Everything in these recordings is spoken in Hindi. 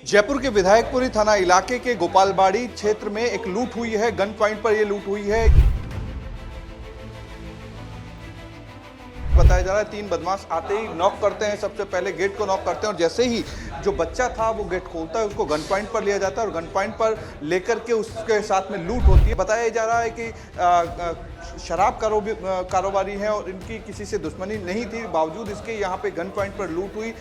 जयपुर के विधायकपुरी थाना इलाके के गोपालबाड़ी क्षेत्र में एक लूट हुई है। गन पॉइंट पर यह लूट हुई है। बताया जा रहा है 3 बदमाश आते ही नॉक करते हैं, सबसे पहले गेट को नॉक करते हैं और जैसे ही जो बच्चा था वो गेट खोलता है उसको गन पॉइंट पर लिया जाता है और गन पॉइंट पर लेकर के उसके साथ में लूट होती है। बताया जा रहा है कि शराब कारोबारी हैं और इनकी किसी से दुश्मनी नहीं थी, बावजूद इसके यहाँ पे गन पॉइंट पर लूट हुई।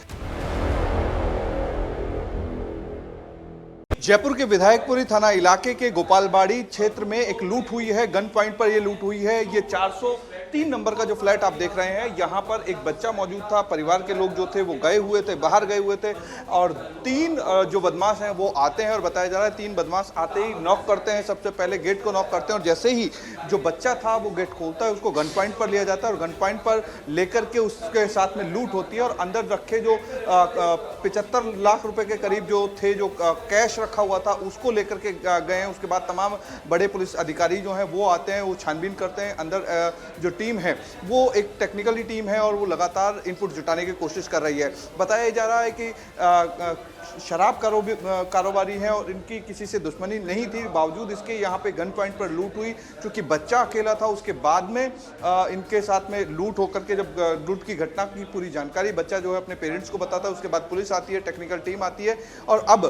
जयपुर के विधायकपुरी थाना इलाके के गोपालबाड़ी क्षेत्र में एक लूट हुई है। गन पॉइंट पर यह लूट हुई है। ये 403 नंबर का जो फ्लैट आप देख रहे हैं, यहाँ पर एक बच्चा मौजूद था। परिवार के लोग जो थे वो गए हुए थे, बाहर गए हुए थे और 3 जो बदमाश हैं वो आते हैं और बताया जा रहा है 3 बदमाश आते ही नॉक करते हैं, सबसे पहले गेट को नॉक करते हैं और जैसे ही जो बच्चा था वो गेट खोलता है उसको गन पॉइंट पर लिया जाता है और गन पॉइंट पर लेकर के उसके साथ में लूट होती है और अंदर रखे जो 75 लाख रुपए के करीब जो थे, जो कैश रखा हुआ था, उसको लेकर के गए हैं। उसके बाद तमाम बड़े पुलिस अधिकारी जो हैं वो आते हैं, वो छानबीन करते हैं। अंदर जो टीम है वो एक टेक्निकली टीम है और वो लगातार इनपुट जुटाने की कोशिश कर रही है। बताया जा रहा है कि शराब कारोबारी हैं और इनकी किसी से दुश्मनी नहीं थी, बावजूद इसके यहाँ पे गन पॉइंट पर लूट हुई। चूंकि बच्चा अकेला था, उसके बाद में इनके साथ में लूट होकर के जब लूट की घटना की पूरी जानकारी बच्चा जो है अपने पेरेंट्स को बताता है, उसके बाद पुलिस आती है, टेक्निकल टीम आती है और अब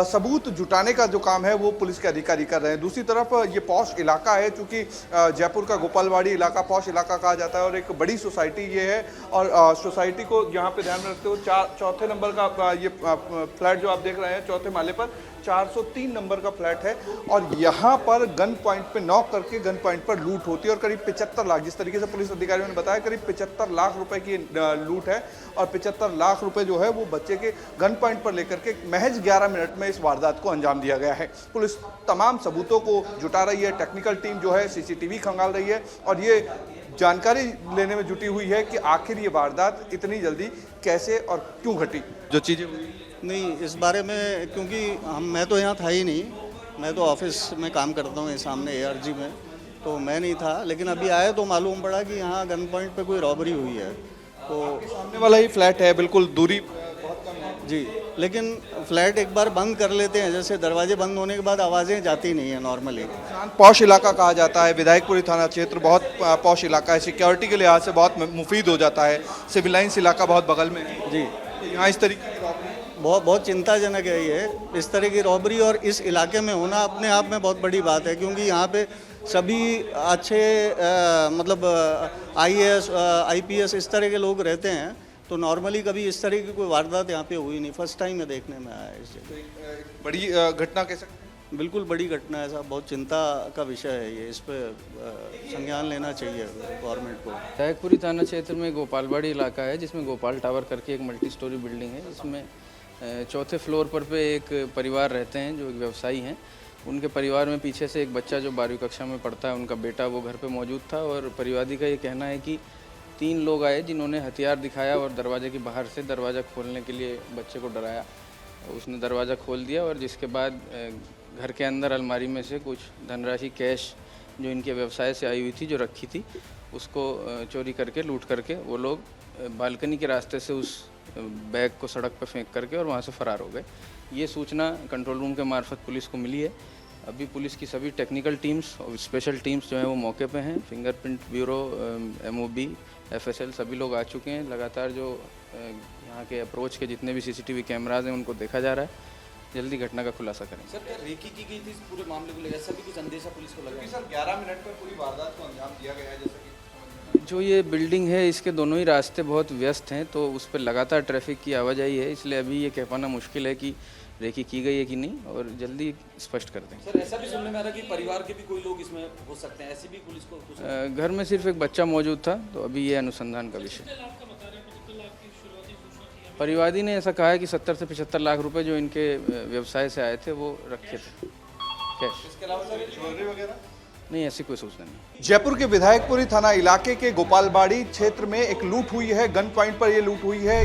सबूत जुटाने का जो काम है वो पुलिस के अधिकारी कर रहे हैं। दूसरी तरफ ये पॉश इलाका है, चूंकि जयपुर का गोपालबाड़ी इलाका पॉश इलाका कहा जाता है और एक बड़ी सोसाइटी ये है और सोसाइटी को यहाँ पे ध्यान में रखते हुए 4थे नंबर का ये फ्लैट जो आप देख रहे हैं, 4थे माले पर 403 नंबर का फ्लैट है और यहाँ पर गन पॉइंट पे नॉक करके गन पॉइंट पर लूट होती है और करीब 75 लाख, जिस तरीके से पुलिस अधिकारियों ने बताया, करीब 75 लाख रुपए की लूट है और 75 लाख रुपए जो है वो बच्चे के गन पॉइंट पर लेकर के महज 11 मिनट में इस वारदात को अंजाम दिया गया है। पुलिस तमाम सबूतों को जुटा रही है, टेक्निकल टीम जो है सीसीटीवी खंगाल रही है और ये जानकारी लेने में जुटी हुई है कि आखिर ये वारदात इतनी जल्दी कैसे और क्यों घटी। जो चीज़ें हुई नहीं, इस बारे में क्योंकि मैं तो यहाँ था ही नहीं, मैं तो ऑफिस में काम करता हूँ सामने ARG में, तो मैं नहीं था। लेकिन अभी आए तो मालूम पड़ा कि यहाँ गन पॉइंट पे कोई रॉबरी हुई है। तो सामने वाला ही फ्लैट है, बिल्कुल दूरी बहुत कम है जी, लेकिन फ्लैट एक बार बंद कर लेते हैं, जैसे दरवाजे बंद होने के बाद आवाज़ें जाती नहीं है नॉर्मली। पॉश इलाका कहा जाता है, विधायकपुरी थाना क्षेत्र बहुत पॉश इलाका है, सिक्योरिटी के लिहाज से बहुत मुफीद हो जाता है, सिविल लाइन्स इलाका बहुत बगल में है जी। तो यहाँ इस तरीके की रॉबरी बहुत चिंताजनक है ये, इस तरह की रॉबरी और इस इलाके में होना अपने आप में बहुत बड़ी बात है, क्योंकि यहाँ पे सभी अच्छे मतलब IAS IPS इस तरह के लोग रहते हैं, तो नॉर्मली कभी इस तरह की कोई वारदात यहाँ पे हुई नहीं, फर्स्ट टाइम में देखने में आया इस जगह। बड़ी घटना कह सकते हैं। बिल्कुल बड़ी घटना है साहब, बहुत चिंता का विषय है ये, इस पर संज्ञान लेना चाहिए गवर्नमेंट को। विधायकपुरी थाना क्षेत्र में गोपालबाड़ी इलाका है, जिसमें गोपाल टावर करके एक मल्टी स्टोरी बिल्डिंग है, जिसमें 4थे फ्लोर पर एक परिवार रहते हैं जो एक व्यवसायी हैं। उनके परिवार में पीछे से एक बच्चा जो 12वीं कक्षा में पढ़ता है, उनका बेटा, वो घर पे मौजूद था और परिवादी का ये कहना है कि 3 लोग आए जिन्होंने हथियार दिखाया और दरवाजे के बाहर से दरवाज़ा खोलने के लिए बच्चे को डराया। उसने दरवाज़ा खोल दिया और जिसके बाद घर के अंदर अलमारी में से कुछ धनराशि कैश जो इनके व्यवसाय से आई हुई थी, जो रखी थी, उसको चोरी करके लूट करके वो लोग बालकनी के रास्ते से उस बैग को सड़क पर फेंक करके और वहाँ से फरार हो गए। ये सूचना कंट्रोल रूम के मार्फत पुलिस को मिली है। अभी पुलिस की सभी टेक्निकल टीम्स और स्पेशल टीम्स जो हैं वो मौके पे हैं। फिंगरप्रिंट ब्यूरो, MOB, FSL सभी लोग आ चुके हैं। लगातार जो यहाँ के अप्रोच के जितने भी CCTV कैमराज हैं उनको देखा जा रहा है। जल्दी घटना का खुलासा करें। सर, क्या रेकी की गई थी इस पूरे मामले को लेकर? सभी कुछ अंदेशा पुलिस को लगा? सर 11 मिनट में पूरी वारदात को अंजाम दिया गया है। जैसा कि जो ये बिल्डिंग है, इसके दोनों ही रास्ते बहुत व्यस्त हैं, तो उस पर लगातार ट्रैफिक की आवाजाही है, इसलिए अभी ये कह पाना मुश्किल है कि रेकी की गई है कि नहीं, और जल्दी स्पष्ट कर दें। सर, ऐसा भी सुनने में आ रहा है कि परिवार के भी कोई लोग इसमें हो सकते हैं, ऐसी भी पुलिस को कुछ? घर में सिर्फ एक बच्चा मौजूद था, तो अभी ये अनुसंधान का विषय। परिवादी ने ऐसा कहा है कि 70 से 75 लाख रुपए जो इनके व्यवसाय से आए थे वो रखे थे कैश। इसके अलावा सर ज्वेलरी वगैरह? नहीं, ऐसी कोई सूचना नहीं। जयपुर के विधायकपुरी थाना इलाके के गोपालबाड़ी क्षेत्र में एक लूट हुई है। गन पॉइंट पर यह लूट हुई है।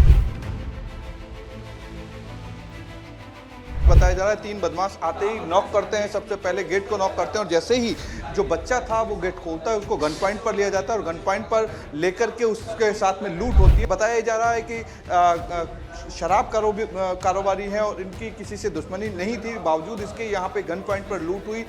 बताया जा रहा है 3 बदमाश आते ही नॉक करते हैं, सबसे पहले गेट को नॉक करते हैं और जैसे ही जो बच्चा था वो गेट खोलता है उसको गन पॉइंट पर लिया जाता है और गन पॉइंट पर लेकर के उसके साथ में लूट होती है। बताया जा रहा है कि शराब कारोबारी हैं और इनकी किसी से दुश्मनी नहीं थी, बावजूद इसके यहाँ पे गन पॉइंट पर लूट हुई।